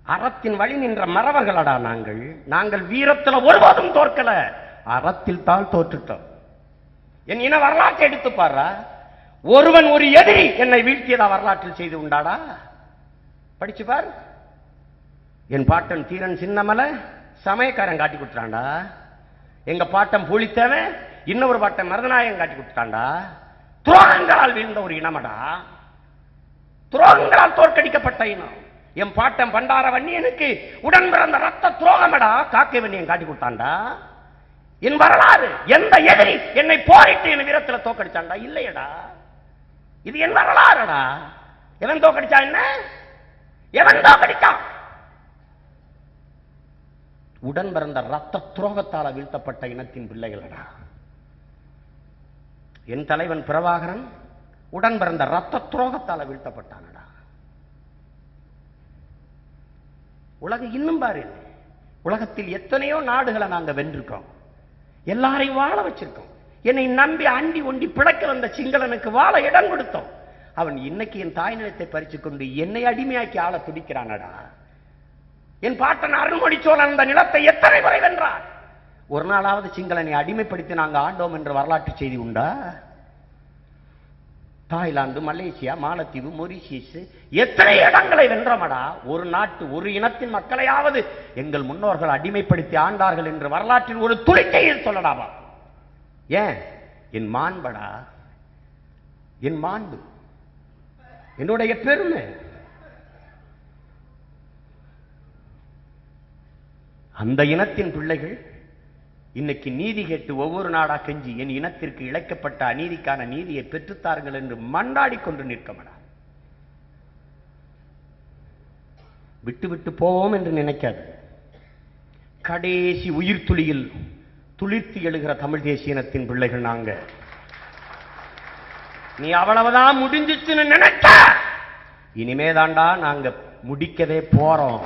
அறத்தின் வழி நின்ற மறவர்களடா நாங்கள். நாங்கள் வீரத்தில் ஒருபோதும் தோற்கல, அறத்தில் தான் தோற்றுட்டோம். என் இன வரலாற்றை எடுத்து பாரா. ஒருவன் ஒரு எதிரி என்னை வீழ்த்தியதா வரலாற்றில் செய்து உண்டாடா? படிச்சு பார். என் பாட்டன் தீரன் சின்னமலை சமயக்காரன் காட்டி கொடுத்தான்டா. எங்க பாட்டம் பூலித்தேவன் இன்னொரு பாட்டன் மருதநாயகன் காட்டி கொடுத்தான்டா. துரோகங்களால் வீழ்ந்த ஒரு இனமடா, துரோகங்களால் தோற்கடிக்கப்பட்ட இனம். என் பாட்டம் பண்டார வன்னியனுக்கு உடன் பிறந்த ரத்த துரோகமடா காக்கை வன்னியன் காட்டி கொடுத்தான்டா. என் வரலாறு. எந்த எதிரி என்னை போரிட்டு என் வீரத்தில் தோக்கடிச்சான்டா? இல்லையடா. இது என் வரலாறுடா. எவன் தோக்கடிச்சா என்ன? எவன் தோக்கடிச்சான்? உடன் பிறந்த ரத்த துரோகத்தால் வீழ்த்தப்பட்ட இனத்தின் பிள்ளைகளடா. என் தலைவன் பிரபாகரன் உடன் பிறந்த ரத்த துரோகத்தால் வீழ்த்தப்பட்டானடா. உலகம் இன்னும் பாரு, உலகத்தில் எத்தனையோ நாடுகளை நாங்க வென்றிருக்கோம், எல்லாரையும் வாழ வச்சிருக்கோம். என்னை நம்பி அண்டி ஒண்டி பிழைக்க வந்த சிங்களனுக்கு வாழ இடம் கொடுத்தோம். அவன் இன்னைக்கு என் தாய் நிலத்தை பறிச்சு கொண்டு என்னை அடிமையாக்கி ஆள துடிக்கிறானடா. என் பாட்டன் அருள்மொழி சோழன் அந்த நிலத்தை எத்தனை முறை வென்றார்? ஒரு நாளாவது சிங்களனை அடிமைப்படுத்தி நாங்க ஆண்டோம் என்ற வரலாற்று செய்தி உண்டா? தாய்லாந்து, மலேசியா, மாலத்தீவு, மொரிஷியஸ் எத்தனை இடங்களை வென்றமடா. ஒரு நாட்டு ஒரு இனத்தின் மக்களையாவது எங்கள் முன்னோர்கள் அடிமைப்படுத்தி ஆண்டார்கள் என்று வரலாற்றில் ஒரு துளிக்கையில் சொல்லடாமா? ஏன்? என் மாண்படா, என் மாண்பு, என்னுடைய பெருமை. அந்த இனத்தின் பிள்ளைகள் இன்னைக்கு நீதி கேட்டு ஒவ்வொரு நாடா கெஞ்சி என் இனத்திற்கு இழைக்கப்பட்ட அநீதிக்கான நீதியை பெற்றுத்தார்கள் என்று மண்டாடி கொண்டு நிற்கமடா. விட்டு விட்டு போவோம் என்று நினைக்காது. கடைசி உயிர் துளியில் துளிர்த்து எழுகிற தமிழ் தேசிய இனத்தின் பிள்ளைகள் நாங்க. நீ அவ்வளவுதான் முடிஞ்சிச்சுன்னு நினைச்ச, இனிமேதாண்டா நாங்க முடிக்கவே போறோம்.